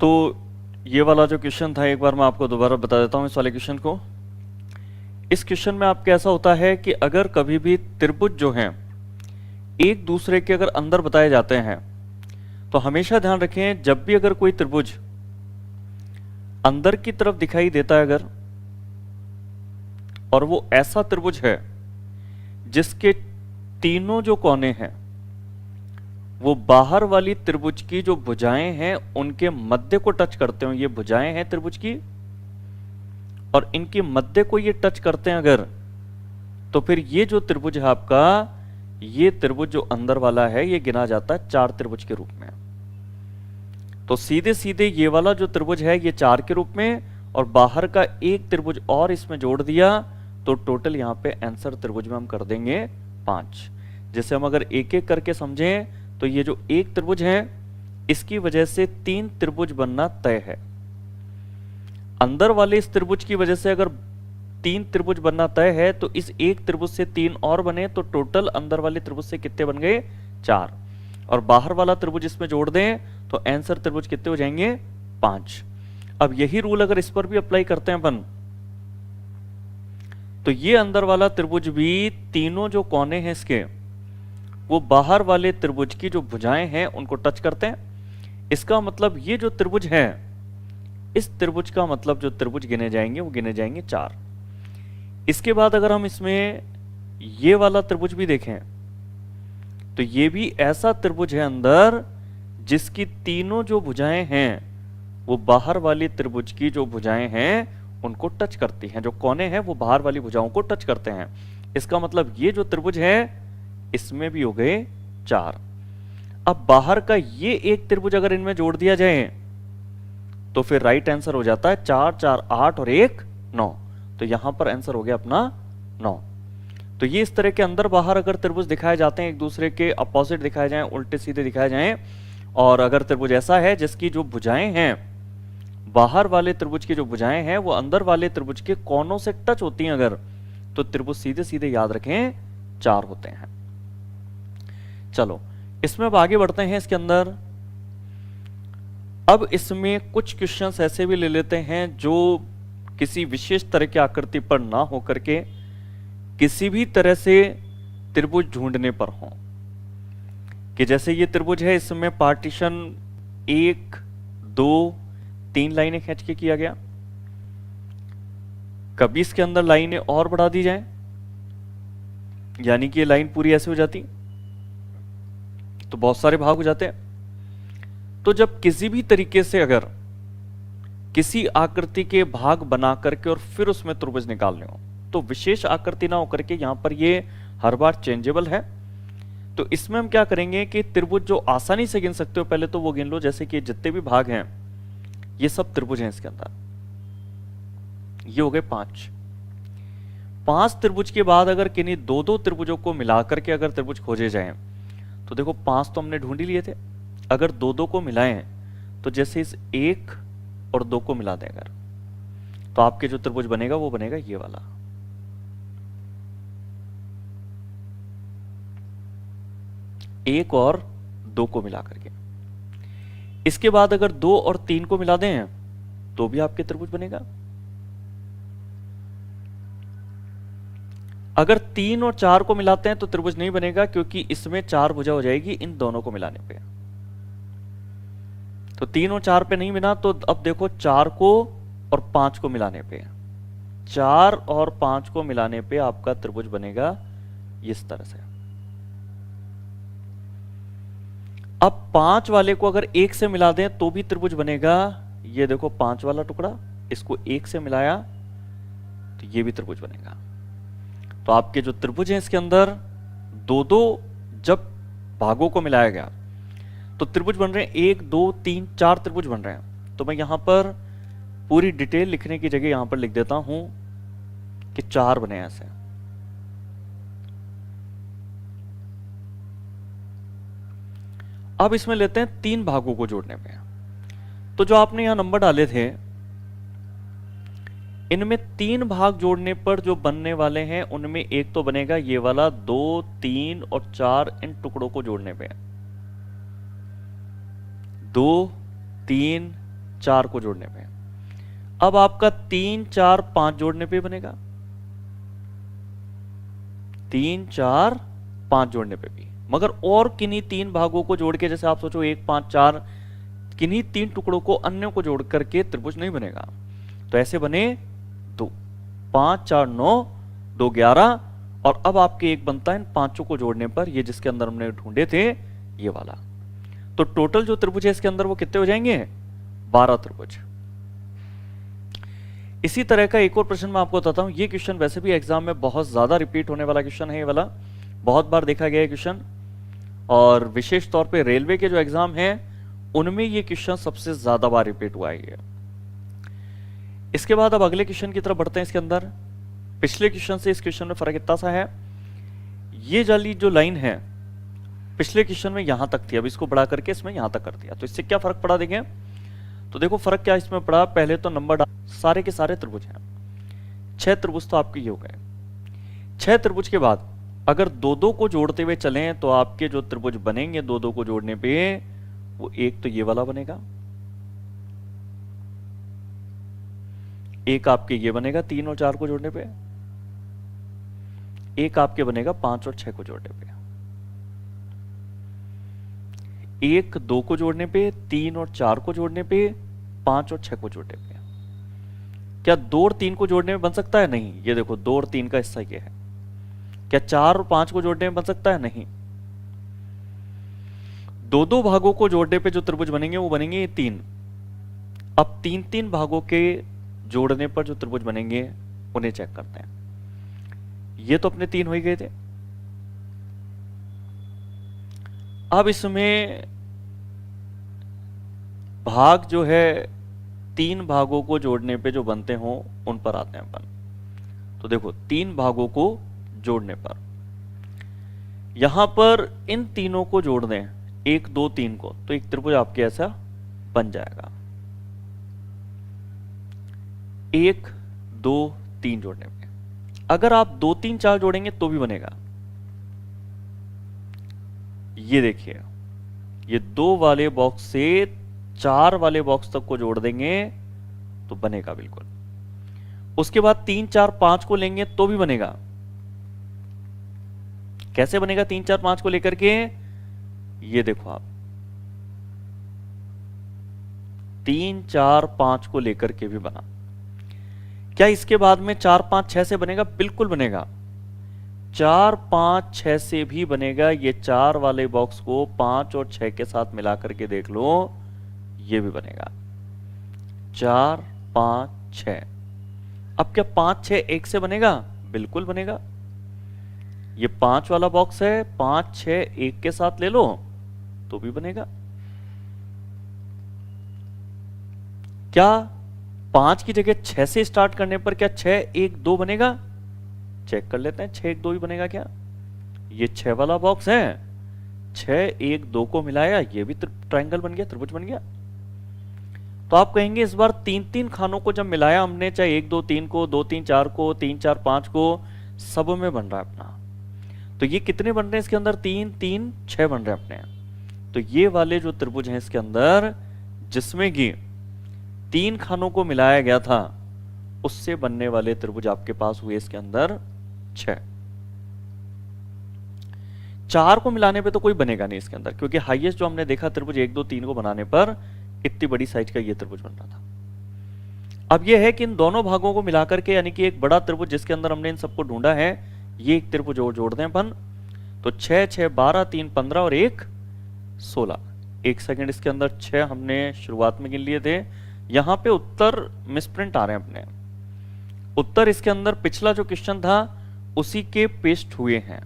तो ये वाला जो क्वेश्चन था, एक बार मैं आपको दोबारा बता देता हूँ इस वाले क्वेश्चन को। इस क्वेश्चन में आपके ऐसा होता है कि अगर कभी भी त्रिभुज जो हैं एक दूसरे के अगर अंदर बताए जाते हैं, तो हमेशा ध्यान रखें जब भी अगर कोई त्रिभुज अंदर की तरफ दिखाई देता है अगर, और वो ऐसा त्रिभुज है जिसके तीनों जो कोने हैं वो बाहर वाली त्रिभुज की जो भुजाएं हैं उनके मध्य को टच करते हो, ये भुजाएं हैं त्रिभुज की और इनकी मध्य को ये टच करते हैं अगर, तो फिर ये जो त्रिभुज है आपका, ये त्रिभुज जो अंदर वाला है ये गिना जाता है चार त्रिभुज के रूप में। तो सीधे सीधे ये वाला जो त्रिभुज है ये चार के रूप में, और बाहर का एक त्रिभुज और इसमें जोड़ दिया तो टोटल यहां पे आंसर त्रिभुज में हम कर देंगे 5। जैसे हम अगर एक एक करके समझें तो ये जो एक त्रिभुज है इसकी वजह से 3 त्रिभुज बनना तय है। अंदर वाले इस त्रिभुज की वजह से अगर 3 त्रिभुज बनना तय है तो इस एक त्रिभुज से 3 और बने तो टोटल अंदर वाले त्रिभुज से कितने बन गए 4, और बाहर वाला त्रिभुज इसमें जोड़ दें तो आंसर त्रिभुज कितने हो जाएंगे 5। अब यही रूल अगर इस पर भी अप्लाई करते हैं अपन, तो ये अंदर वाला त्रिभुज भी तीनों जो कोने हैं इसके वो बाहर वाले त्रिभुज की जो भुजाएं हैं उनको टच करते हैं। इसका मतलब ये जो त्रिभुज है, इस त्रिभुज का मतलब जो त्रिभुज गिने जाएंगे वो गिने जाएंगे 4। इसके बाद अगर हम इसमें ये वाला त्रिभुज भी देखें तो ये भी ऐसा त्रिभुज है अंदर जिसकी तीनों जो भुजाएं हैं वो बाहर वाली त्रिभुज की जो भुजाएं हैं उनको टच करती हैं, जो कोने हैं वो बाहर वाली भुजाओं को टच करते हैं। इसका मतलब ये जो त्रिभुज है इसमें भी हो गए 4। अब बाहर का ये एक त्रिभुज अगर इनमें जोड़ दिया जाए तो फिर राइट आंसर हो जाता है 4 4 8 और 1 9। तो यहां पर आंसर हो गया अपना 9। तो ये इस तरह के अंदर बाहर अगर त्रिभुज दिखाए जाते हैं, एक दूसरे के अपोजिट दिखाए जाएं, उल्टे सीधे दिखाए जाएं, और अगर त्रिभुज ऐसा है जिसकी जो भुजाएं हैं, बाहर वाले त्रिभुज की जो भुजाएं हैं वो अंदर वाले त्रिभुज के कोनों से टच होती हैं अगर, तो त्रिभुज सीधे सीधे याद रखें 4 होते हैं। चलो इसमें अब आगे बढ़ते हैं इसके अंदर। अब इसमें कुछ क्वेश्चंस ऐसे भी ले लेते हैं जो किसी विशेष तरह की आकृति पर ना होकर के किसी भी तरह से त्रिभुज ढूंढने पर हो, कि जैसे ये त्रिभुज है इसमें पार्टीशन 1 2 3 लाइनें खींच के किया गया, कभी इसके अंदर लाइनें और बढ़ा दी जाए, यानी कि ये लाइन पूरी ऐसे हो जाती तो बहुत सारे भाग हो जाते हैं। तो जब किसी भी तरीके से अगर किसी आकृति के भाग बना करके और फिर उसमें त्रिभुज निकालने हो, तो विशेष आकृति ना होकर के यहां पर ये हर बार चेंजेबल है। तो इसमें हम क्या करेंगे कि त्रिभुज जो आसानी से गिन सकते हो पहले तो वो गिन लो, जैसे कि जितने भी भाग हैं ये सब त्रिभुज हैं इसके अंदर, ये हो गए 5। 5 त्रिभुज के बाद अगर किन्हीं 2-2 त्रिभुजों को मिलाकर के अगर त्रिभुज खोजे जाएं, तो देखो 5 तो हमने ढूंढ ही लिए थे, अगर 2-2 को मिलाएं तो जैसे इस 1 और 2 को मिला दें अगर, तो आपके जो त्रिभुज बनेगा वो बनेगा ये वाला। एक और 2 को मिला करके, इसके बाद अगर 2 और 3 को मिला दें तो भी आपके त्रिभुज बनेगा। अगर 3 और 4 को मिलाते हैं तो त्रिभुज नहीं बनेगा, क्योंकि इसमें 4 भुजा हो जाएगी इन दोनों को मिलाने पे। तो 3 और 4 पे नहीं मिला, तो अब देखो 4 को और 5 को मिलाने पे, 4 और 5 को मिलाने पे आपका त्रिभुज बनेगा इस तरह से। अब 5 वाले को अगर 1 से मिला दें तो भी त्रिभुज बनेगा। ये देखो 5 वाला टुकड़ा, इसको 1 से मिलाया तो ये भी त्रिभुज बनेगा। तो आपके जो त्रिभुज हैं इसके अंदर 2-2 जब भागों को मिलाया गया तो त्रिभुज बन रहे हैं 1 2 3 4 त्रिभुज बन रहे हैं। तो मैं यहां पर पूरी डिटेल लिखने की जगह यहां पर लिख देता हूं कि 4 बने ऐसे। अब इसमें लेते हैं 3 भागों को जोड़ने में। तो जो आपने यहां नंबर डाले थे इनमें 3 भाग जोड़ने पर जो बनने वाले हैं उनमें एक तो बनेगा ये वाला, 2 3 और 4 इन टुकड़ों को जोड़ने पे 2 3 4 को जोड़ने पे। अब आपका 3 4 5 जोड़ने पे बनेगा, 3 4 5 जोड़ने पे भी। मगर और किन्हीं 3 भागों को जोड़ के, जैसे आप सोचो 1 5 4, किन्हीं 3 टुकड़ों को अन्य को जोड़ करके त्रिभुज नहीं बनेगा। तो ऐसे बने 2, 5 4 9, 2 11, और अब आपके एक बनता है इन पांचों को जोड़ने पर, ये जिसके अंदर हमने ढूंढे थे ये वाला। तो टोटल जो त्रिभुज है इसके अंदर वो कितने हो जाएंगे? 12 त्रिभुज। इसी तरह का एक और प्रश्न मैं आपको बताता हूं। ये क्वेश्चन वैसे भी एग्जाम में बहुत ज्यादा रिपीट होने वाला क्वेश्चन है, ये वाला बहुत बार देखा गया है क्वेश्चन, और विशेष तौर पे रेलवे के जो एग्जाम हैं उनमें ये क्वेश्चन सबसे ज्यादा बार रिपीट हुआ है। इसके बाद अब अगले क्वेश्चन की तरफ बढ़ते हैं। इसके अंदर पिछले क्वेश्चन से इस क्वेश्चन में फर्क इतना सा है, ये वाली जो लाइन है पिछले क्वेश्चन में यहां तक थी, अब इसको बढ़ा करके इसमें यहां तक कर दिया। तो इससे क्या फर्क पड़ा देखें, तो देखो फर्क क्या इसमें पड़ा। पहले तो नंबर सारे के सारे त्रिभुज हैं, 6 त्रिभुज तो आपके ये हो गए। 6 त्रिभुज के बाद अगर 2-2 को जोड़ते हुए चलें तो आपके जो त्रिभुज बनेंगे 2-2 को जोड़ने पे, वो एक तो ये वाला बनेगा, एक आपके ये बनेगा 3 और 4 को जोड़ने पे, एक आपके बनेगा 5 और 6 को जोड़ने पे, एक 2 को जोड़ने पे, 3 और 4 को जोड़ने पे, 5 और 6 को जोड़ने पे। क्या 2 और 3 को जोड़ने में बन सकता है? नहीं। ये देखो 2 और 3 का हिस्सा ये है। क्या 4 और 5 को जोड़ने में बन सकता है? नहीं। 2-2 भागों को जोड़ने पे जो त्रिभुज बनेंगे वो बनेंगे ये 3। अब 3-3 भागों के जोड़ने पर जो त्रिभुज बनेंगे उन्हें चेक करते हैं। ये तो अपने 3 हो ही गए थे। अब इसमें भाग जो है 3 भागों को जोड़ने पे जो बनते हो उन पर आते हैं अपन। तो देखो 3 भागों को जोड़ने पर यहां पर इन तीनों को जोड़ दें, 1 2 3 को, तो एक त्रिभुज आपके ऐसा बन जाएगा। 1 2 3 जोड़ने पे अगर आप 2 3 4 जोड़ेंगे तो भी बनेगा। ये देखिए, ये 2 वाले बॉक्स से 4 वाले बॉक्स तक को जोड़ देंगे तो बनेगा बिल्कुल। उसके बाद 3 4 5 को लेंगे तो भी बनेगा। कैसे बनेगा 3 4 5 को लेकर के? ये देखो आप 3 4 5 को लेकर के भी बना। क्या इसके बाद में 4 5 6 से बनेगा? बिल्कुल बनेगा। 4 5 6 से भी बनेगा। ये 4 वाले बॉक्स को 5 और 6 के साथ मिला करके देख लो, ये भी बनेगा। 4 5 6। अब क्या 5 6 1 से बनेगा? बिल्कुल बनेगा। ये 5 वाला बॉक्स है, 5 6 1 के साथ ले लो तो भी बनेगा। क्या 5 की जगह 6 से स्टार्ट करने पर क्या 6 1 2 बनेगा? चेक कर लेते हैं, 6 1 2 भी बनेगा क्या? ये 6 वाला बॉक्स है, 6 1 2 को मिलाया, ये भी ट्रायंगल बन गया, त्रिभुज बन गया। तो आप कहेंगे इस बार 3-3 खानों को जब मिलाया हमने, चाहे 1 2 3 को, 2 3 4 को, 3 4 5 को, सब में बन रहा है अपना। तो ये कितने बन रहे हैं इसके अंदर? 3 3 6 बन रहे हैं अपने। तो ये वाले जो त्रिभुज हैं इसके अंदर, जिसमें कि 3 खानों को मिलाया गया था, उससे बनने वाले त्रिभुज आपके पास हुए इसके अंदर 6। 4 को मिलाने पे तो कोई बनेगा नहीं इसके अंदर, क्योंकि हाईएस्ट जो हमने देखा त्रिभुज 1 2 3 को बनाने पर इतनी बड़ी साइज का ये त्रिभुज बन रहा था। अब ये है कि इन दोनों भागों को मिलाकर के, यानी कि एक बड़ा त्रिभुज जिसके अंदर हमने इन सबको ढूंढा है, ये एक त्रिभुज और जोड़ दें अपन। तो 6 6 12 3 15 और 1 16। 1 सेकंड, इसके अंदर 6 हमने शुरुआत में गिन लिए थे। यहां पे उत्तर मिसप्रिंट आ रहे हैं अपने। उत्तर इसके अंदर पिछला जो क्वेश्चन था उसी के पेस्ट हुए हैं,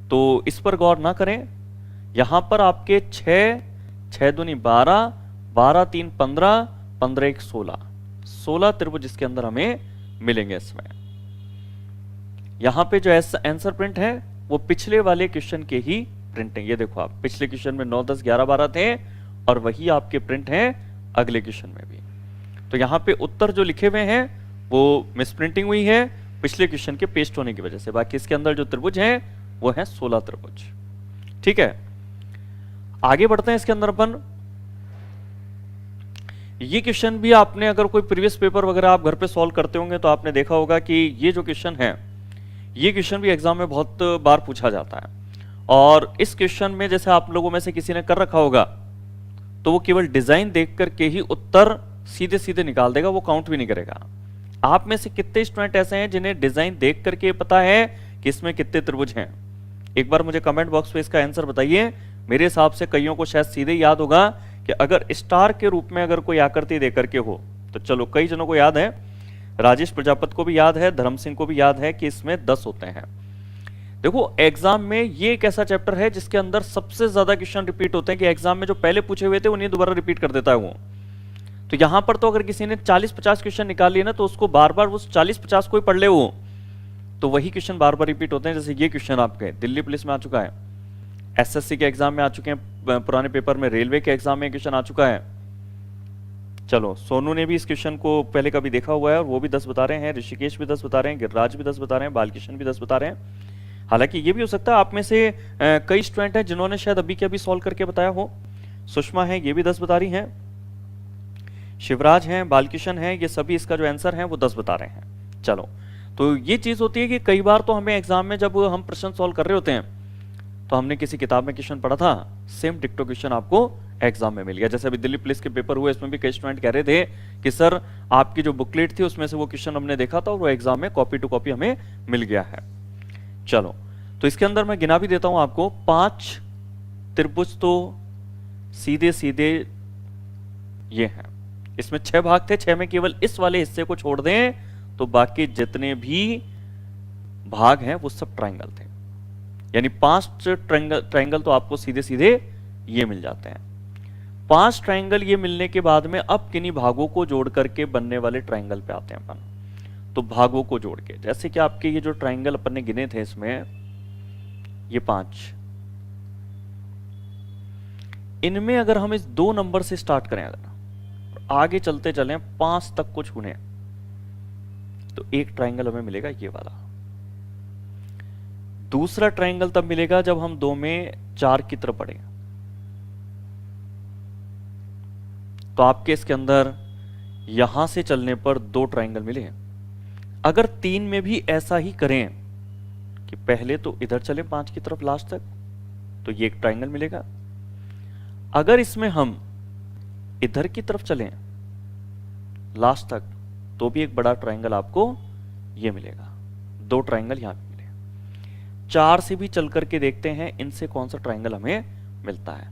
तो इस पर गौर ना करें। यहां पर आपके 6 6 दूनी 12, 12 3 15, 15 1 16, 16 त्रिभुज इसके अंदर हमें मिलेंगे इसमें। यहां पे जो आंसर प्रिंट है वो पिछले वाले क्वेश्चन के ही प्रिंट है। ये देखो आप, पिछले क्वेश्चन में 9 10 11 12 थे और वही आपके प्रिंट हैं अगले क्वेश्चन में भी। तो यहां पे उत्तर जो लिखे हुए हैं वो मिसप्रिंटिंग हुई है पिछले क्वेश्चन के पेस्ट होने की वजह से। बाकी इसके अंदर जो त्रिभुज हैं वो है 16 त्रिभुज। ठीक है, आगे बढ़ते हैं। इसके अंदर अपन ये क्वेश्चन भी आपने अगर कोई प्रीवियस पेपर वगैरह आप घर पे सॉल्व करते होंगे तो आपने देखा होगा कि ये जो क्वेश्चन है, ये क्वेश्चन भी एग्जाम में बहुत बार पूछा जाता है। और इस क्वेश्चन में जैसे आप लोगों में से किसी ने कर रखा होगा तो वो केवल डिजाइन देख करके ही उत्तर सीधे सीधे निकाल देगा, वो काउंट भी नहीं करेगा। आप में से कितने स्टूडेंट ऐसे हैं जिन्हें डिजाइन देख करके पता है कि इसमें कितने त्रिभुज हैं? एक बार मुझे कमेंट बॉक्स पे इसका आंसर बताइए। मेरे हिसाब से कईयों को शायद सीधे याद होगा कि अगर स्टार के रूप में अगर कोई आकृति दे करके हो तो चलो, कई जनों को याद है, राजेश प्रजापति को भी याद है, धर्म सिंह को भी याद है कि इसमें 10 होते हैं। देखो एग्जाम में ये एक ऐसा चैप्टर है जिसके अंदर सबसे ज्यादा क्वेश्चन रिपीट होते हैं कि एग्जाम में जो पहले पूछे हुए थे उन्हें दोबारा रिपीट कर देता है वो। तो यहां पर तो अगर किसी ने 40-50 क्वेश्चन निकाल लिए ना तो उसको बार बार उस 40-50 को ही पढ़ ले वो, तो वही क्वेश्चन बार बार रिपीट होते हैं। जैसे ये क्वेश्चन आपके दिल्ली पुलिस में आ चुका है, एसएससी के एग्जाम में आ चुके हैं, पुराने पेपर में रेलवे के एग्जाम में क्वेश्चन आ चुका है। चलो, सोनू ने भी इस क्वेश्चन को पहले कभी देखा हुआ है और वो भी 10 बता रहे हैं, ऋषिकेश भी 10 बता रहे हैं, गिरिराज भी 10 बता रहे हैं, बालकिशन भी 10 बता रहे हैं। हालांकि ये भी हो सकता है आप में से कई स्टूडेंट हैं जिन्होंने शायद अभी के अभी सॉल्व करके बताया हो। सुषमा है, ये भी 10 बता रही हैं, शिवराज हैं, बालकिशन है, ये सभी इसका जो आंसर है वो 10 बता रहे हैं। चलो, तो ये चीज होती है कि कई बार तो हमें एग्जाम में जब हम प्रश्न सॉल्व कर रहे होते हैं तो हमने किसी किताब में क्वेश्चन पढ़ा था, सेम डिक्टो क्वेश्चन आपको एग्जाम में मिल गया। जैसे अभी दिल्ली पुलिस के पेपर हुए, इसमें भी कई स्टूडेंट कह रहे थे कि सर आपकी जो बुकलेट थी उसमें से वो क्वेश्चन हमने देखा था और वो एग्जाम में कॉपी टू कॉपी हमें मिल गया है। चलो, तो इसके अंदर मैं गिना भी देता हूं आपको, 5 त्रिभुज तो सीधे सीधे ये हैं। इसमें 6 भाग थे, 6 में केवल इस वाले हिस्से को छोड़ दें तो बाकी जितने भी भाग हैं वो सब ट्रायंगल थे। यानी 5 ट्रायंगल तो आपको सीधे सीधे ये मिल जाते हैं। 5 ट्रायंगल ये मिलने के बाद में अब किन्हीं भागों को जोड़ करके बनने वाले ट्रायंगल पे आते हैं अपन। तो भागों को जोड़ के, जैसे कि आपके ये जो ट्रायंगल अपन ने गिने थे, इसमें ये 5, इनमें अगर हम इस 2 नंबर से स्टार्ट करें, अगर आगे चलते चलें 5 तक को छूने, तो एक ट्रायंगल हमें मिलेगा ये वाला। दूसरा ट्रायंगल तब मिलेगा जब हम 2 में 4 की तरफ बढ़ेंगे। तो आपके इसके अंदर यहां से चलने पर 2 ट्रायंगल मिले हैं। अगर 3 में भी ऐसा ही करें कि पहले तो इधर चले 5 की तरफ लास्ट तक, तो ये एक ट्रायंगल मिलेगा। अगर इसमें हम इधर की तरफ चलें लास्ट तक, तो भी एक बड़ा ट्रायंगल आपको ये मिलेगा। 2 ट्रायंगल यहां पे मिले। 4 से भी चल करके देखते हैं इनसे कौन सा ट्रायंगल हमें मिलता है।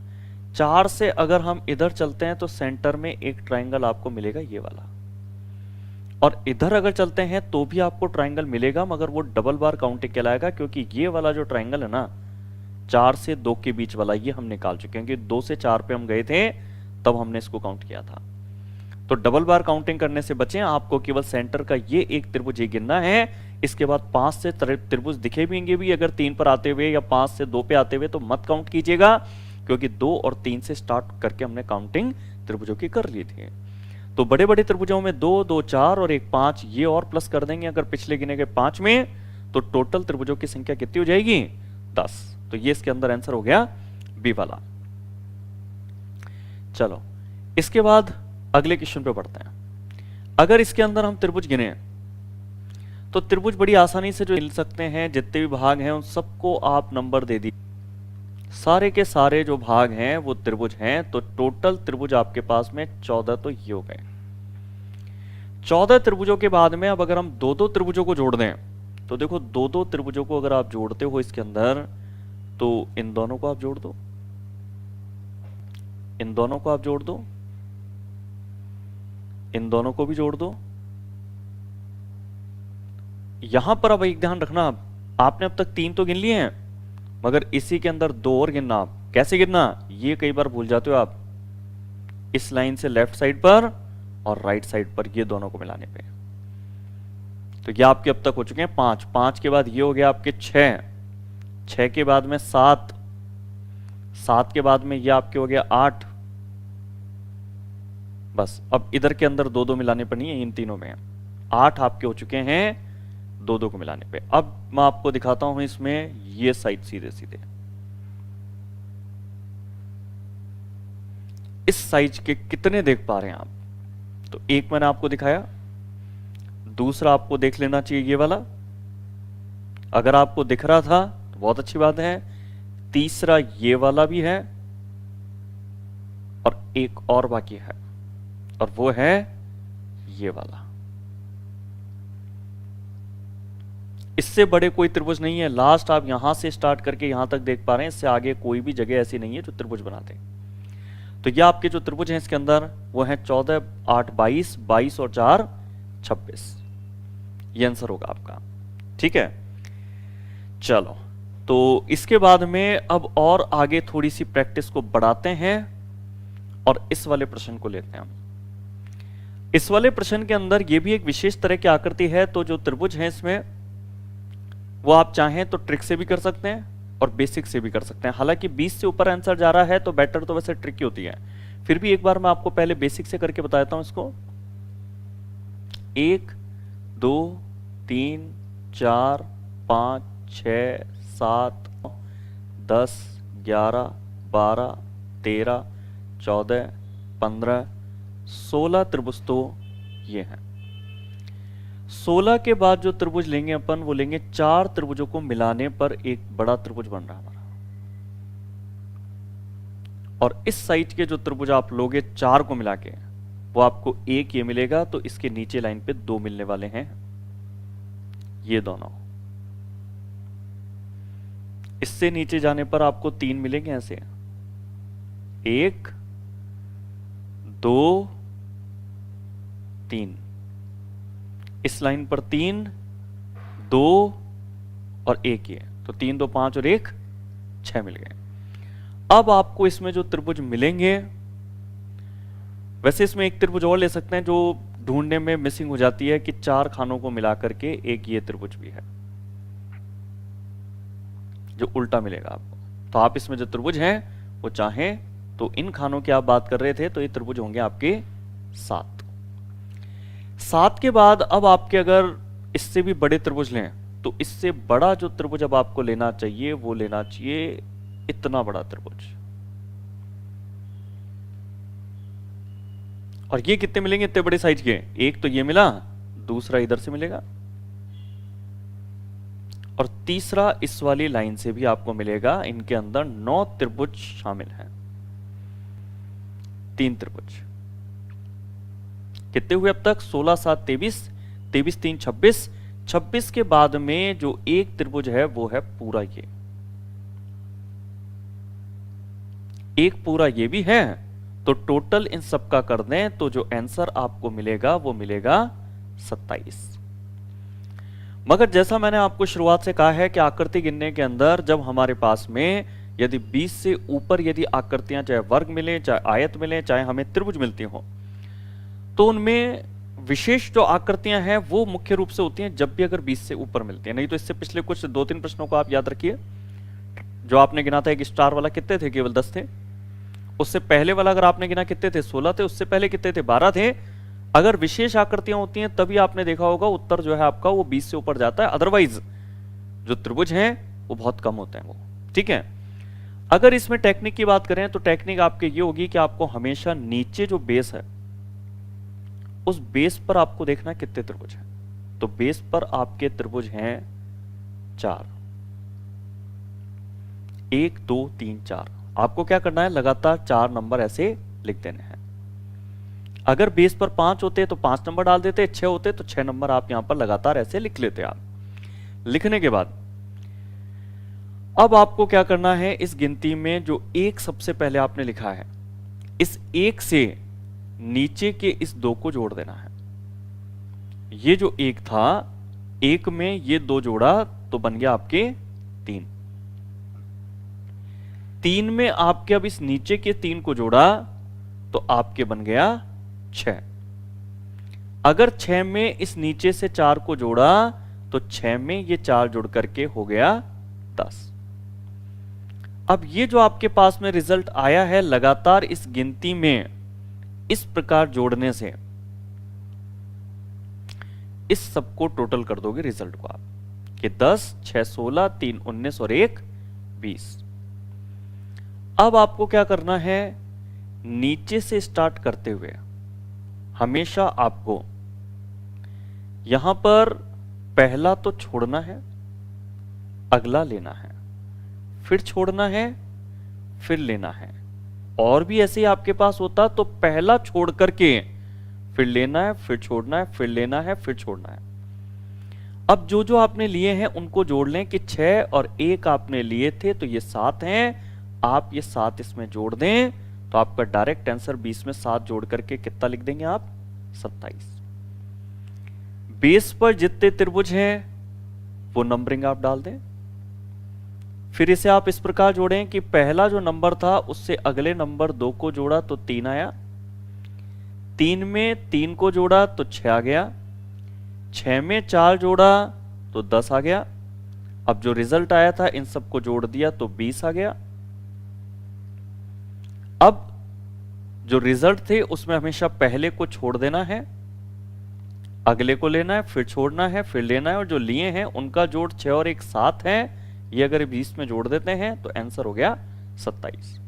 4 से अगर हम इधर चलते हैं तो सेंटर में एक ट्रायंगल आपको मिलेगा ये वाला, और इधर अगर चलते हैं तो भी आपको ट्रायंगल मिलेगा, मगर वो डबल बार काउंटिंग कहलाएगा, क्योंकि ये वाला जो ट्रायंगल है ना 4 से 2 के बीच वाला, ये हम निकाल चुके हैं, क्योंकि 2 से 4 पे हम गए थे तब हमने इसको काउंट किया था। तो डबल बार काउंटिंग करने से बचें, आपको केवल सेंटर का ये एक त्रिभुज ही गिनना है। इसके बाद 5 से त्रिभुज दिखे भी अगर 3 पर आते हुए या 5 से 2 पे आते हुए तो मत काउंट कीजिएगा, क्योंकि 2 और 3 से स्टार्ट करके हमने काउंटिंग त्रिभुजों की कर ली थी। तो बड़े बड़े त्रिभुजों में 2, 2, 4 और 1, 5 ये और प्लस कर देंगे अगर पिछले गिने के 5 में, तो टोटल त्रिभुजों की संख्या कितनी हो जाएगी? 10। तो ये इसके अंदर आंसर हो गया बी वाला। चलो, इसके बाद अगले क्वेश्चन पे बढ़ते हैं। अगर इसके अंदर हम त्रिभुज गिने तो त्रिभुज बड़ी आसानी से जो मिल सकते हैं, जितने भी भाग हैं उन सबको आप नंबर दे दी, सारे के सारे जो भाग हैं वो त्रिभुज हैं। तो टोटल त्रिभुज आपके पास में 14 तो ये हो गए। 14 त्रिभुजों के बाद में अब अगर हम 2-2 त्रिभुजों को जोड़ दें, तो देखो 2-2 त्रिभुजों को अगर आप जोड़ते हो इसके अंदर, तो इन दोनों को आप जोड़ दो, इन दोनों को आप जोड़ दो, इन दोनों को भी जोड़ दो। यहां पर अब एक ध्यान रखना, आपने अब तक 3 तो गिन लिए हैं, मगर इसी के अंदर 2 और गिनना। आप कैसे गिनना, ये कई बार भूल जाते हो आप। इस लाइन से लेफ्ट साइड पर और राइट साइड पर, ये दोनों को मिलाने पे। तो ये आपके अब तक हो चुके हैं 5। 5 के बाद ये हो गया आपके 6, 6 के बाद में 7, 7 के बाद में ये आपके हो गया 8। बस अब इधर के अंदर 2-2 मिलाने पर नहीं है, इन तीनों में 8 आपके हो चुके हैं 2-2 को मिलाने पे। अब मैं आपको दिखाता हूं इसमें ये साइड सीधे सीधे इस साइज के कितने देख पा रहे हैं आप? तो एक मैंने आपको दिखाया, दूसरा आपको देख लेना चाहिए ये वाला, अगर आपको दिख रहा था तो बहुत अच्छी बात है। तीसरा ये वाला भी है और एक और बाकी है और वो है ये वाला। इससे बड़े कोई त्रिभुज नहीं है। लास्ट आप यहां से स्टार्ट करके यहां तक देख पा रहे हैं, इससे आगे कोई भी जगह ऐसी नहीं है जो त्रिभुज बनाते। तो ये आपके जो त्रिभुज हैं इसके अंदर वो है 14, 8, 22, 22 और 4, 26। ये आंसर होगा आपका। ठीक है, चलो तो इसके बाद में अब और आगे थोड़ी सी प्रैक्टिस को बढ़ाते हैं और इस वाले प्रश्न को लेते हैं हम। इस वाले प्रश्न के अंदर ये भी एक विशेष तरह की आकृति है, तो जो त्रिभुज है इसमें वो आप चाहें तो ट्रिक से भी कर सकते हैं और बेसिक से भी कर सकते हैं। हालांकि 20 से ऊपर आंसर जा रहा है तो बेटर तो वैसे ट्रिक ही होती है, फिर भी एक बार मैं आपको पहले बेसिक से करके बता देता हूं इसको। 1 2 3 4 5 6 7 10 11 12 13 14 15 16 त्रिभुज तो ये हैं। 16 के बाद जो त्रिभुज लेंगे अपन वो लेंगे 4 त्रिभुजों को मिलाने पर एक बड़ा त्रिभुज बन रहा है हमारा। और इस साइड के जो त्रिभुज आप लोगे 4 को मिला के वो आपको एक ये मिलेगा, तो इसके नीचे लाइन पे 2 मिलने वाले हैं, ये दोनों। इससे नीचे जाने पर आपको 3 मिलेंगे ऐसे, 1 2 3। इस लाइन पर 3 2 और 1 ये, तो 3 2 5 और 1 6 मिल गए। अब आपको इसमें जो त्रिभुज मिलेंगे, वैसे इसमें एक त्रिभुज और ले सकते हैं जो ढूंढने में मिसिंग हो जाती है कि 4 खानों को मिला करके एक ये त्रिभुज भी है जो उल्टा मिलेगा आपको। तो आप इसमें जो त्रिभुज हैं वो चाहें तो इन खानों की आप बात कर रहे थे तो ये त्रिभुज होंगे आपके 7 के बाद अब आपके अगर इससे भी बड़े त्रिभुज लें तो इससे बड़ा जो त्रिभुज अब आपको लेना चाहिए वो लेना चाहिए इतना बड़ा त्रिभुज। और ये कितने मिलेंगे इतने बड़े साइज के? एक तो ये मिला, दूसरा इधर से मिलेगा और तीसरा इस वाली लाइन से भी आपको मिलेगा। इनके अंदर 9 त्रिभुज शामिल हैं। 3 त्रिभुज कितने हुए अब तक? 16 7 23, 23 3 26। 26 के बाद में जो एक त्रिभुज है वो है पूरा ये, एक पूरा ये भी है। तो टोटल इन सब का कर दें तो जो आंसर आपको मिलेगा वो मिलेगा 27। मगर जैसा मैंने आपको शुरुआत से कहा है कि आकृति गिनने के अंदर जब हमारे पास में यदि 20 से ऊपर यदि आकृतियां, चाहे वर्ग मिले, चाहे आयत मिले, चाहे हमें त्रिभुज मिलती हो, तो उनमें विशेष जो आकृतियां हैं वो मुख्य रूप से होती हैं जब भी अगर 20 से ऊपर मिलती है। नहीं तो इससे पिछले कुछ 2-3 प्रश्नों को आप याद रखिए। जो आपने गिना था एक स्टार वाला कितने थे? केवल 10 थे। उससे पहले वाला अगर आपने गिना कितने थे? 16 थे। उससे पहले कितने थे? 12 थे। अगर विशेष आकृतियां होती हैं तभी आपने देखा होगा उत्तर जो है आपका वो 20 से ऊपर जाता है। अदरवाइज जो त्रिभुज हैं वो बहुत कम होते हैं वो। ठीक है, अगर इसमें टेक्निक की बात करें तो टेक्निक आपके ये होगी कि आपको हमेशा नीचे जो बेस है उस बेस पर आपको देखना कितने त्रिभुज हैं। तो बेस पर आपके त्रिभुज हैं 4, 1 2 3 4। आपको क्या करना है? लगातार 4 नंबर ऐसे लिख देने हैं। अगर बेस पर 5 होते तो 5 नंबर डाल देते, 6 होते तो 6 नंबर आप यहां पर लगातार ऐसे लिख लेते। आप लिखने के बाद अब आपको क्या करना है? इस गिनती में जो एक सबसे पहले आपने लिखा है, इस एक से नीचे के इस 2 को जोड़ देना है। ये जो एक था, एक में ये 2 जोड़ा तो बन गया आपके 3। 3 में आपके अब इस नीचे के 3 को जोड़ा तो आपके बन गया 6। अगर 6 में इस नीचे से 4 को जोड़ा तो 6 में ये 4 जुड़ करके हो गया 10। अब ये जो आपके पास में रिजल्ट आया है लगातार इस गिनती में इस प्रकार जोड़ने से इस सबको टोटल कर दोगे रिजल्ट को आप कि 10 6 16 3 19 और 1 20। अब आपको क्या करना है? नीचे से स्टार्ट करते हुए हमेशा आपको यहां पर पहला तो छोड़ना है, अगला लेना है, फिर छोड़ना है, फिर लेना है। और भी ऐसे ही आपके पास होता तो पहला छोड़ करके फिर लेना है, फिर छोड़ना है, फिर लेना है, फिर छोड़ना है। अब जो जो आपने लिए हैं उनको जोड़ लें कि 6 और 1 आपने लिए थे तो ये 7 हैं, आप ये 7 इसमें जोड़ दें तो आपका डायरेक्ट आंसर 20 में 7 जोड़ करके कितना लिख देंगे आप? 27। बेस पर जितने त्रिभुज हैं वो नंबरिंग आप डाल दें। फिर इसे आप इस प्रकार जोड़ें कि पहला जो नंबर था उससे अगले नंबर 2 को जोड़ा तो 3 आया, 3 में 3 को जोड़ा तो 6 आ गया, 6 में 4 जोड़ा तो 10 आ गया। अब जो रिजल्ट आया था इन सबको जोड़ दिया तो 20 आ गया। अब जो रिजल्ट थे उसमें हमेशा पहले को छोड़ देना है, अगले को लेना है, फिर छोड़ना है, फिर लेना है, और जो लिए हैं उनका जोड़ 6 और 1 7 है, ये अगर 20 में जोड़ देते हैं तो आंसर हो गया 27।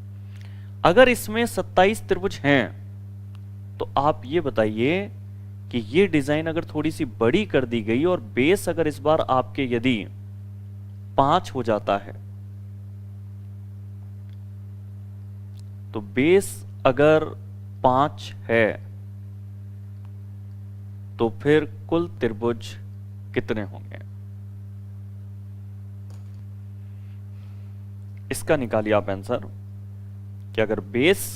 अगर इसमें 27 त्रिभुज हैं तो आप ये बताइए कि ये डिजाइन अगर थोड़ी सी बड़ी कर दी गई और बेस अगर इस बार आपके यदि 5 हो जाता है, तो बेस अगर 5 है तो फिर कुल त्रिभुज कितने होंगे? इसका निकालिए आप आंसर कि अगर बेस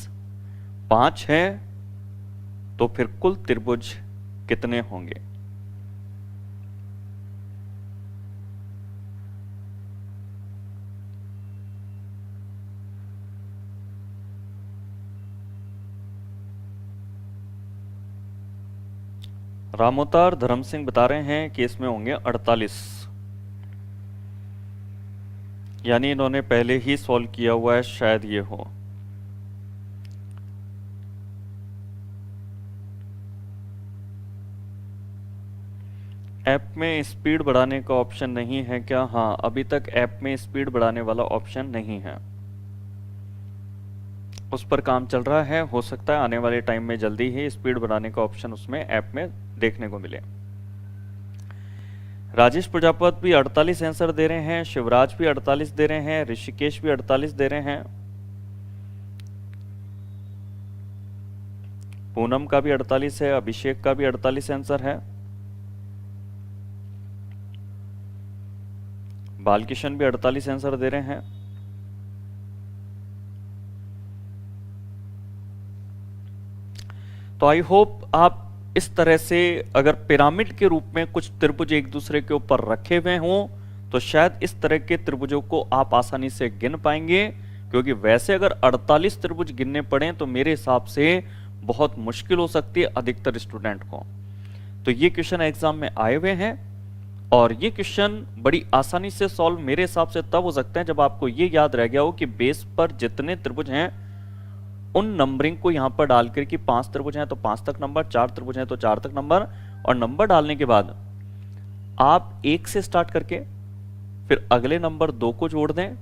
5 है तो फिर कुल त्रिभुज कितने होंगे? रामोतार धर्म सिंह बता रहे हैं कि इसमें होंगे 48, यानी इन्होंने पहले ही सॉल्व किया हुआ है, शायद ये हो। ऐप में स्पीड बढ़ाने का ऑप्शन नहीं है क्या? हाँ, अभी तक ऐप में स्पीड बढ़ाने वाला ऑप्शन नहीं है, उस पर काम चल रहा है। हो सकता है आने वाले टाइम में जल्दी ही स्पीड बढ़ाने का ऑप्शन उसमें ऐप में देखने को मिले। राजेश प्रजापत भी 48 आंसर दे रहे हैं, शिवराज भी 48 दे रहे हैं, ऋषिकेश भी 48 दे रहे हैं, पूनम का भी 48 है, अभिषेक का भी 48 आंसर है, बालकिशन भी 48 आंसर दे रहे हैं। तो आई होप आप इस तरह से अगर पिरामिड के रूप में कुछ त्रिभुज एक दूसरे के ऊपर रखे हुए हों तो शायद इस तरह के त्रिभुजों को आप आसानी से गिन पाएंगे, क्योंकि वैसे अगर 48 त्रिभुज गिनने पड़े तो मेरे हिसाब से बहुत मुश्किल हो सकती है अधिकतर स्टूडेंट को। तो ये क्वेश्चन एग्जाम में आए हुए हैं और ये क्वेश्चन बड़ी आसानी से सॉल्व मेरे हिसाब से तब हो सकते हैं जब आपको ये याद रह गया हो कि बेस पर जितने त्रिभुज हैं उन नंबरिंग को यहां पर डालकर कि 5 त्रिभुज हैं तो 5 तक नंबर, 4 त्रिभुज हैं तो 4 तक नंबर, और नंबर डालने के बाद आप 1 से स्टार्ट करके फिर अगले नंबर 2 को जोड़ दें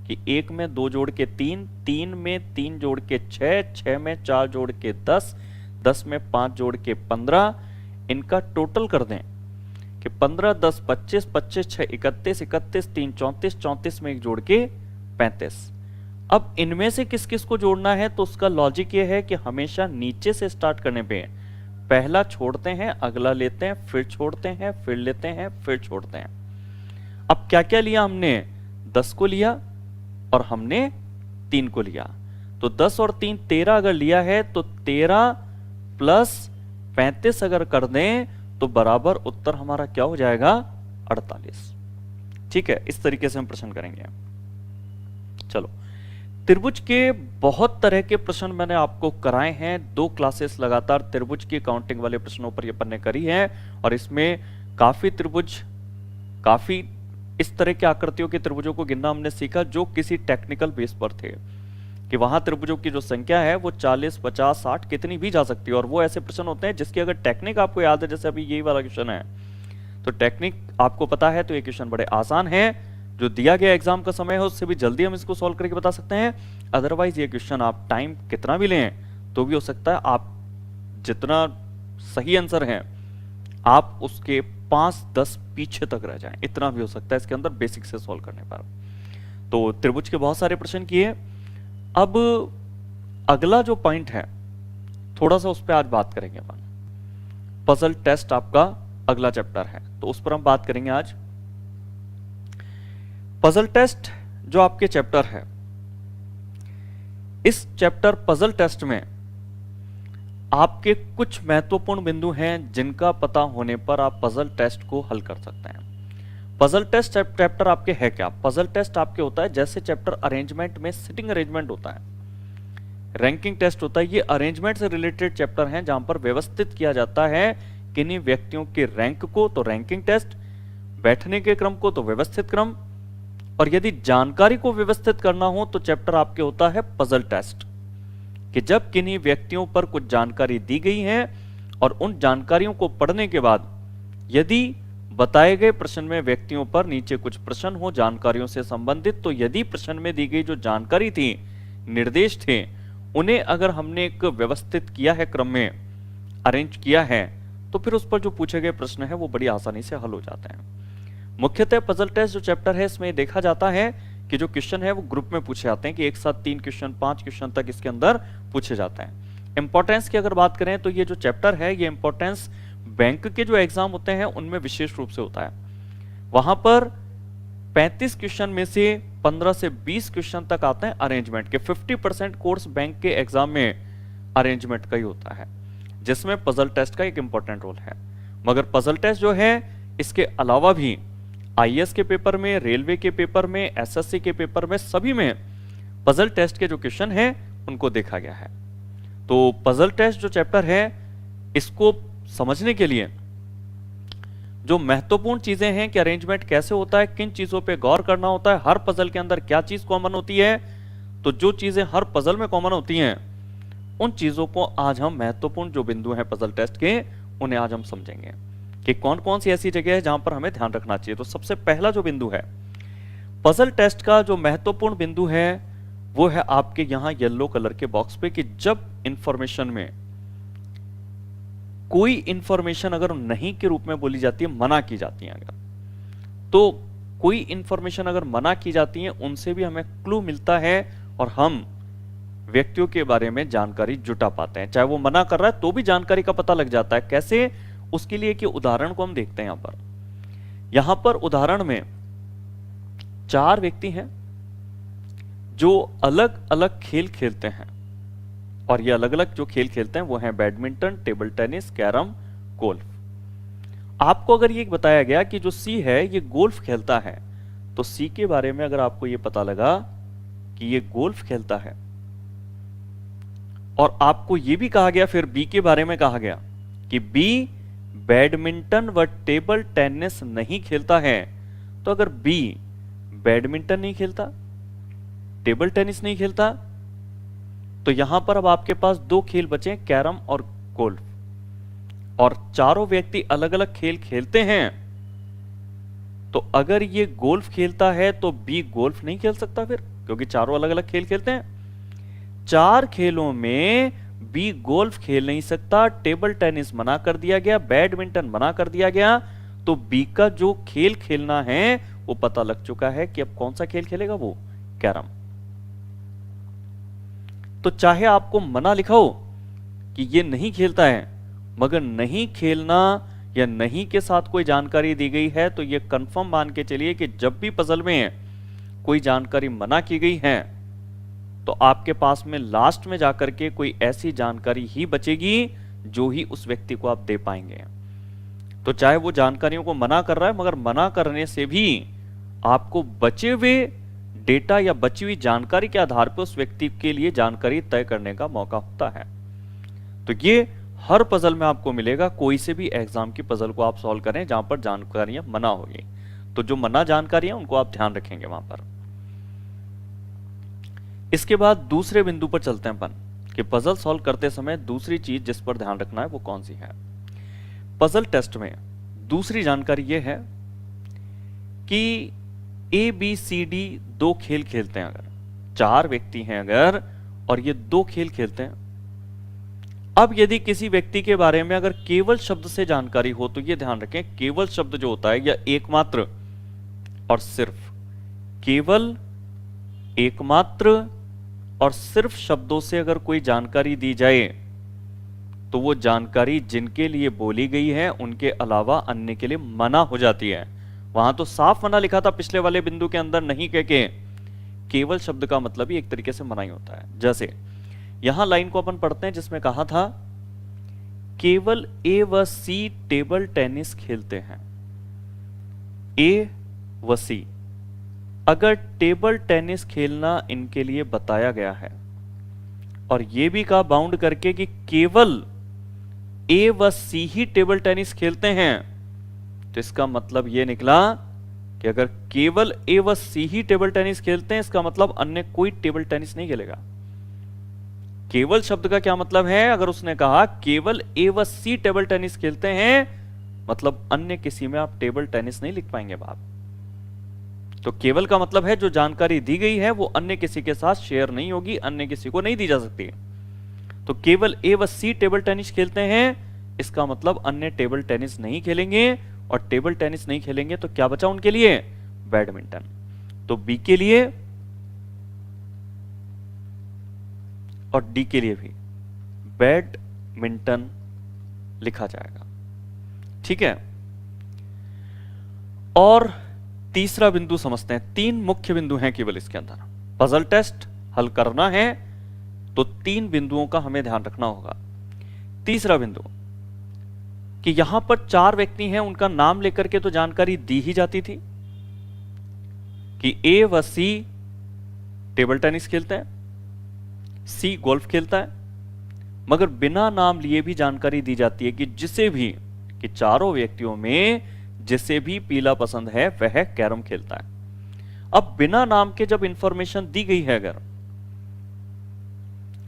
कि 1 में 2 जोड़ के 3, 3 में 3 जोड़ के 6, 6 में 4 जोड़ के 10, 10 में 5 जोड़ के 15, इनका टोटल कर दें कि 15, 10, 25, 25, 6, 31, 31, 3, 34, 34 में एक जोड़ के 35। अब इनमें से किस किस को जोड़ना है तो उसका लॉजिक ये है कि हमेशा नीचे से स्टार्ट करने पे पहला छोड़ते हैं, अगला लेते हैं, फिर छोड़ते हैं, फिर लेते हैं, फिर छोड़ते हैं। अब क्या क्या लिया हमने? 10 को लिया और हमने 3 को लिया, तो 10 और 3 13 अगर लिया है तो 13 प्लस 35 अगर कर दें तो बराबर उत्तर हमारा क्या हो जाएगा? 48। ठीक है, इस तरीके से हम प्रश्न करेंगे। चलो, त्रिभुज के बहुत तरह के प्रश्न मैंने आपको कराए हैं, 2 क्लासेस लगातार त्रिभुज की काउंटिंग वाले प्रश्नों पर ये पढ़ने करी है, और इसमें काफी त्रिभुज, काफी इस तरह की आकृतियों के त्रिभुजों को गिनना हमने सीखा जो किसी टेक्निकल बेस पर थे, कि वहां त्रिभुजों की जो संख्या है वो 40, 50, 60 कितनी भी जा सकती है। और वो ऐसे प्रश्न होते हैं जिसकी अगर टेक्निक आपको याद है, जैसे अभी यही वाला क्वेश्चन है, तो टेक्निक आपको पता है तो ये क्वेश्चन बड़े आसान है, जो दिया गया एग्जाम का समय है उससे भी जल्दी हम इसको सॉल्व करके बता सकते हैं। अदरवाइज ये क्वेश्चन आप टाइम कितना भी लें तो भी हो सकता है आप जितना सही आंसर है आप उसके 5-10 पीछे तक रह जाएं, इतना भी हो सकता है इसके अंदर बेसिक से सॉल्व करने पर। तो त्रिभुज के बहुत सारे प्रश्न किए। अब अगला जो पॉइंट है थोड़ा सा उस पर आज बात करेंगे अपन। पजल टेस्ट आपका अगला चैप्टर है, तो उस पर हम बात करेंगे आज। पजल टेस्ट जो आपके चैप्टर है, इस चैप्टर पजल टेस्ट में आपके कुछ महत्वपूर्ण बिंदु हैं जिनका पता होने पर आप पजल टेस्ट को हल कर सकते हैं। पजल टेस्ट चैप्टर आपके है क्या? पजल टेस्ट आपके होता है जैसे चैप्टर अरेंजमेंट में सिटिंग अरेंजमेंट होता है, रैंकिंग टेस्ट होता है, ये अरेंजमेंट से रिलेटेड चैप्टर हैं जहां पर व्यवस्थित किया जाता है किन्हीं व्यक्तियों के रैंक को तो रैंकिंग टेस्ट, बैठने के क्रम को तो व्यवस्थित क्रम, और यदि जानकारी को व्यवस्थित करना हो तो चैप्टर आपके होता है पजल टेस्ट, कि जब किन्हीं व्यक्तियों पर कुछ जानकारी दी गई है और उन जानकारियों को पढ़ने के बाद यदि बताए गए प्रश्न में व्यक्तियों पर नीचे कुछ प्रश्न हो जानकारियों से संबंधित, तो यदि प्रश्न में दी गई जो जानकारी थी, निर्देश थे, उन्हें अगर हमने एक व्यवस्थित किया है, क्रम में अरेंज किया है, तो फिर उस पर जो पूछे गए प्रश्न है वो बड़ी आसानी से हल हो जाते हैं। मुख्यतः पजल टेस्ट जो चैप्टर है इसमें देखा जाता है कि जो क्वेश्चन है वो ग्रुप में पूछे जाते हैं, कि एक साथ 3 क्वेश्चन 5 क्वेश्चन तक इसके अंदर पूछे जाते हैं। इंपॉर्टेंस की अगर बात करें तो ये जो चैप्टर है ये इंपॉर्टेंस बैंक के जो एग्जाम होते हैं उनमें विशेष रूप से होता है। वहां पर 35 क्वेश्चन में से 15 से 20 क्वेश्चन तक आते हैं अरेंजमेंट के। 50% कोर्स बैंक के एग्जाम में अरेंजमेंट का ही होता है, जिसमें पजल टेस्ट का एक इंपॉर्टेंट रोल है। मगर पजल टेस्ट जो है इसके अलावा भी आईएएस के पेपर में, रेलवे के पेपर में, एसएससी के पेपर में, सभी में पजल टेस्ट के जो क्वेश्चन हैं उनको देखा गया है। तो पजल टेस्ट जो चैप्टर है इसको समझने के लिए जो महत्वपूर्ण चीजें हैं कि अरेंजमेंट कैसे होता है, किन चीजों पे गौर करना होता है, हर पजल के अंदर क्या चीज कॉमन होती है, तो जो चीजें हर पजल में कॉमन होती हैं उन चीजों को आज हम, महत्वपूर्ण जो बिंदु हैं पजल टेस्ट के, उन्हें आज हम समझेंगे कि कौन कौन सी ऐसी जगह है जहां पर हमें ध्यान रखना चाहिए। तो सबसे पहला जो बिंदु है पजल टेस्ट का, जो महत्वपूर्ण बिंदु है वो है आपके यहां येलो कलर के बॉक्स पे, कि जब इंफॉर्मेशन में कोई इंफॉर्मेशन अगर नहीं के रूप में बोली जाती है, मना की जाती है, अगर तो कोई इंफॉर्मेशन अगर मना की जाती है उनसे भी हमें क्लू मिलता है और हम व्यक्तियों के बारे में जानकारी जुटा पाते हैं। चाहे वो मना कर रहा है तो भी जानकारी का पता लग जाता है। कैसे? उसके लिए कि उदाहरण को हम देखते हैं। यहां पर उदाहरण में 4 व्यक्ति हैं जो अलग अलग खेल खेलते हैं, और ये अलग अलग जो खेल खेलते हैं वो हैं badminton, table tennis, carrom, golf. आपको अगर ये बताया गया कि जो सी है ये गोल्फ खेलता है, तो सी के बारे में अगर आपको ये पता लगा कि ये गोल्फ खेलता है, और आपको ये भी कहा गया फिर बी के बारे में कहा गया कि बी बैडमिंटन व टेबल टेनिस नहीं खेलता है, तो अगर बी बैडमिंटन नहीं खेलता, टेबल टेनिस नहीं खेलता, तो यहां पर अब आपके पास 2 खेल बचे, कैरम और गोल्फ, और चारों व्यक्ति अलग अलग खेल खेलते हैं। तो अगर ये गोल्फ खेलता है तो बी गोल्फ नहीं खेल सकता फिर, क्योंकि चारों अलग अलग खेल खेलते हैं। 4 खेलों में बी गोल्फ खेल नहीं सकता, टेबल टेनिस मना कर दिया गया, बैडमिंटन मना कर दिया गया, तो बी का जो खेल खेलना है वो पता लग चुका है कि अब कौन सा खेल खेलेगा, वो कैरम। तो चाहे आपको मना लिखा हो कि ये नहीं खेलता है, मगर नहीं खेलना या नहीं के साथ कोई जानकारी दी गई है, तो ये कंफर्म मान के चलिए कि जब भी पजल में कोई जानकारी मना की गई है तो आपके पास में लास्ट में जाकर के कोई ऐसी जानकारी ही बचेगी जो ही उस व्यक्ति को आप दे पाएंगे। तो चाहे वो जानकारियों को मना कर रहा है, मगर मना करने से भी आपको बचे हुए डेटा या बची हुई जानकारी के आधार पर उस व्यक्ति के लिए जानकारी तय करने का मौका होता है। तो ये हर पजल में आपको मिलेगा, कोई से भी एग्जाम की पजल को आप सॉल्व करें जहां पर जानकारियां मना होगी, तो जो मना जानकारियां उनको आप ध्यान रखेंगे वहां पर। इसके बाद दूसरे बिंदु पर चलते हैं अपन कि पजल सॉल्व करते समय दूसरी चीज जिस पर ध्यान रखना है वो कौन सी है। पजल टेस्ट में दूसरी जानकारी यह है कि ए बी सी डी 2 खेल खेलते हैं, अगर 4 व्यक्ति हैं अगर और ये 2 खेल खेलते हैं, अब यदि किसी व्यक्ति के बारे में अगर केवल शब्द से जानकारी हो तो ये ध्यान रखें, केवल शब्द जो होता है या एकमात्र और सिर्फ, केवल, एकमात्र और सिर्फ शब्दों से अगर कोई जानकारी दी जाए तो वो जानकारी जिनके लिए बोली गई है उनके अलावा अन्य के लिए मना हो जाती है। वहां तो साफ मना लिखा था पिछले वाले बिंदु के अंदर, नहीं कह के केवल शब्द का मतलब ही एक तरीके से मना ही होता है। जैसे यहां लाइन को अपन पढ़ते हैं जिसमें कहा था केवल ए व सी टेबल टेनिस खेलते हैं। ए व सी, अगर टेबल टेनिस खेलना इनके लिए बताया गया है और यह भी कहा बाउंड करके कि केवल ए व सी ही टेबल टेनिस खेलते हैं, तो इसका मतलब यह निकला कि अगर केवल ए व सी ही टेबल टेनिस खेलते हैं, इसका मतलब अन्य कोई टेबल टेनिस नहीं खेलेगा। केवल शब्द का क्या मतलब है? अगर उसने कहा केवल ए व सी टेबल टेनिस खेलते हैं, मतलब अन्य किसी में आप टेबल टेनिस नहीं लिख पाएंगे बाप। तो केवल का मतलब है जो जानकारी दी गई है वो अन्य किसी के साथ शेयर नहीं होगी, अन्य किसी को नहीं दी जा सकती। तो केवल ए व सी टेबल टेनिस खेलते हैं, इसका मतलब अन्य टेबल टेनिस नहीं खेलेंगे, और टेबल टेनिस नहीं खेलेंगे तो क्या बचा उनके लिए? बैडमिंटन। तो बी के लिए और डी के लिए भी बैडमिंटन लिखा जाएगा। ठीक है, और तीसरा बिंदु समझते हैं। 3 मुख्य बिंदु हैं केवल इसके अंदर। पजल टेस्ट हल करना है तो 3 बिंदुओं का हमें ध्यान रखना होगा। तीसरा बिंदु कि यहां पर 4 व्यक्ति हैं, उनका नाम लेकर के तो जानकारी दी ही जाती थी कि ए व सी टेबल टेनिस खेलते हैं, सी गोल्फ खेलता है, मगर बिना नाम लिए भी जानकारी दी जाती है कि जिसे भी, कि चारों व्यक्तियों में जिसे भी पीला पसंद है वह कैरम खेलता है। अब बिना नाम के जब इंफॉर्मेशन दी गई है अगर,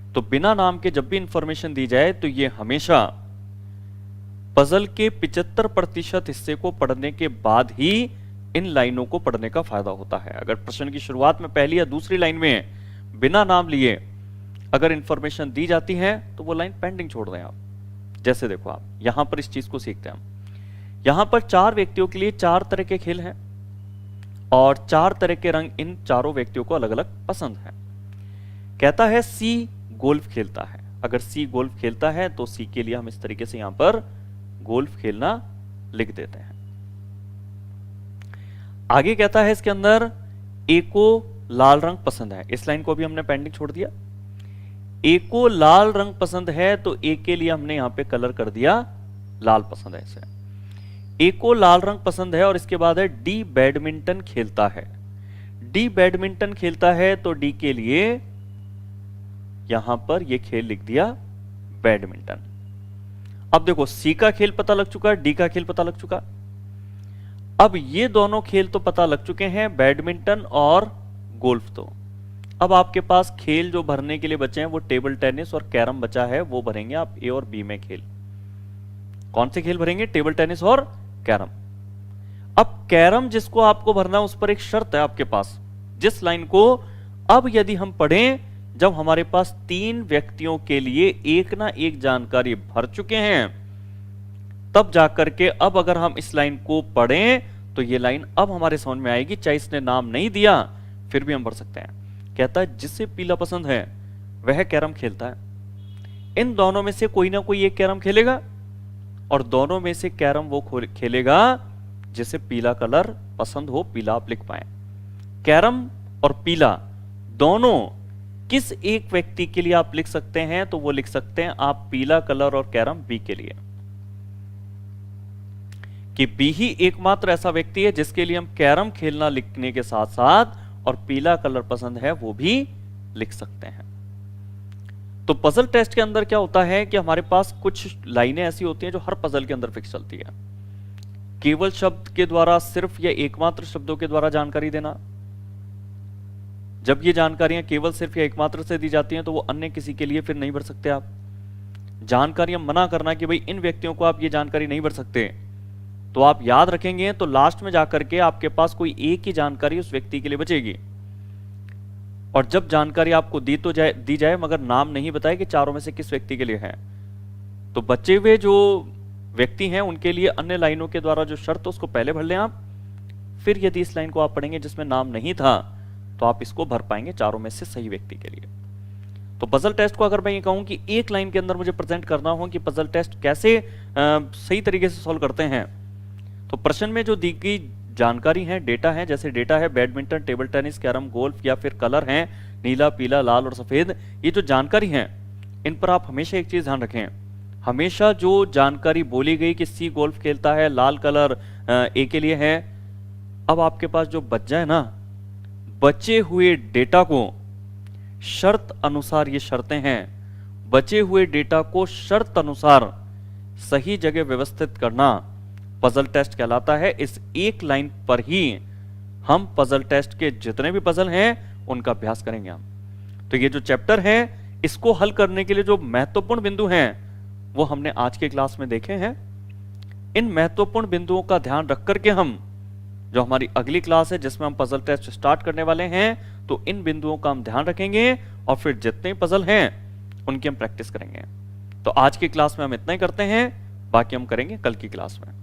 तो बिना नाम के जब भी इंफॉर्मेशन दी जाए तो यह हमेशा पजल के 75% हिस्से को पढ़ने के बाद ही इन लाइनों को पढ़ने का फायदा होता है। अगर प्रश्न की शुरुआत में पहली या दूसरी लाइन में बिना नाम लिए अगर इंफॉर्मेशन दी जाती है तो वो लाइन पेंडिंग छोड़ दें आप। जैसे देखो आप यहां पर इस चीज को सीखते हैं हम। यहां पर 4 व्यक्तियों के लिए 4 तरह के खेल हैं और 4 तरह के रंग इन चारों व्यक्तियों को अलग अलग पसंद है। कहता है सी गोल्फ खेलता है। अगर सी गोल्फ खेलता है तो सी के लिए हम इस तरीके से यहां पर गोल्फ खेलना लिख देते हैं। आगे कहता है इसके अंदर ए को लाल रंग पसंद है। इस लाइन को भी हमने पेंडिंग छोड़ दिया। ए को लाल रंग पसंद है तो ए के लिए हमने यहां पे कलर कर दिया लाल पसंद है इसे। ए को लाल रंग पसंद है और इसके बाद है डी बैडमिंटन खेलता है। डी बैडमिंटन खेलता है तो डी के लिए यहां पर यह खेल लिख दिया बैडमिंटन। अब देखो सी का खेल पता लग चुका, डी का खेल पता लग चुका। अब ये दोनों खेल तो पता लग चुके हैं, बैडमिंटन और गोल्फ। तो अब आपके पास खेल जो भरने के लिए बचे हैं वो टेबल टेनिस और कैरम बचा है, वो भरेंगे आप ए और बी में खेल। कौन से खेल भरेंगे? टेबल टेनिस और कैरम। अब कैरम जिसको आपको भरना उस पर एक शर्त है आपके पास, जिस लाइन को अब यदि हम पढ़ें जब हमारे पास 3 व्यक्तियों के लिए एक ना एक जानकारी भर चुके हैं, तब जाकर के अब अगर हम इस लाइन को पढ़ें तो ये लाइन अब हमारे समझ में आएगी, चाहे इसने नाम नहीं दिया फिर भी हम भर सकते हैं। कहता है जिसे पीला पसंद है वह कैरम खेलता है। इन दोनों में से कोई ना कोई एक कैरम खेलेगा और दोनों में से कैरम वो खेलेगा जिसे पीला कलर पसंद हो, पीला आप लिख पाए। कैरम और पीला दोनों किस एक व्यक्ति के लिए आप लिख सकते हैं? तो वो लिख सकते हैं आप पीला कलर और कैरम बी के लिए, कि बी ही एकमात्र ऐसा व्यक्ति है जिसके लिए हम कैरम खेलना लिखने के साथ साथ और पीला कलर पसंद है वो भी लिख सकते हैं। तो पजल टेस्ट के अंदर क्या होता है कि हमारे पास कुछ लाइनें ऐसी होती हैं जो हर पजल के अंदर फिक्स चलती है। केवल शब्द के द्वारा, सिर्फ या एकमात्र शब्दों के द्वारा जानकारी देना। जब ये जानकारियां केवल सिर्फ या एकमात्र से दी जाती हैं तो वो अन्य किसी के लिए फिर नहीं भर सकते आप। जानकारियां मना करना कि भाई इन व्यक्तियों को आप ये जानकारी नहीं भर सकते, तो आप याद रखेंगे तो लास्ट में जाकर के आपके पास कोई एक ही जानकारी उस व्यक्ति के लिए बचेगी। और जब जानकारी आपको दी जाए मगर नाम नहीं बताए कि चारों में से किस व्यक्ति के लिए है, तो बचे हुए जो व्यक्ति हैं उनके लिए अन्य लाइनों के द्वारा जो शर्त है उसको पहले भर लें आप, फिर यदि इस लाइन को आप पढ़ेंगे जिसमें नाम नहीं था तो आप इसको भर पाएंगे चारों में से सही व्यक्ति के लिए। तो पजल टेस्ट को अगर मैं ये कहूं कि एक लाइन के अंदर मुझे प्रेजेंट करना हो कि पजल टेस्ट कैसे सही तरीके से सॉल्व करते हैं, तो प्रश्न में जो दी गई जानकारी है, डेटा है, जैसे डेटा है badminton, table tennis, carrom, golf या फिर कलर हैं नीला, पीला, लाल और सफेद, ये जो जानकारी है इन पर आप हमेशा एक चीज ध्यान रखें, हमेशा जो जानकारी बोली गई कि सी गोल्फ खेलता है, लाल कलर ए के लिए है, अब आपके पास जो बच जाए ना, बचे हुए डेटा को शर्त अनुसार, ये शर्तें हैं, बचे हुए डेटा को शर्त अनुसार सही जगह व्यवस्थित करना पजल टेस्ट कहलाता है। इस एक लाइन पर ही हम पजल टेस्ट के जितने भी पजल हैं उनका अभ्यास करेंगे हम। तो ये जो चैप्टर है इसको हल करने के लिए जो महत्वपूर्ण बिंदु हैं वो हमने आज के क्लास में देखे हैं। इन महत्वपूर्ण बिंदुओं का ध्यान रख करके हम जो हमारी अगली क्लास है जिसमें हम पजल टेस्ट स्टार्ट करने वाले हैं, तो इन बिंदुओं का हम ध्यान रखेंगे और फिर जितने पजल हैं उनकी हम प्रैक्टिस करेंगे। तो आज की क्लास में हम इतना ही करते हैं, बाकी हम करेंगे कल की क्लास में।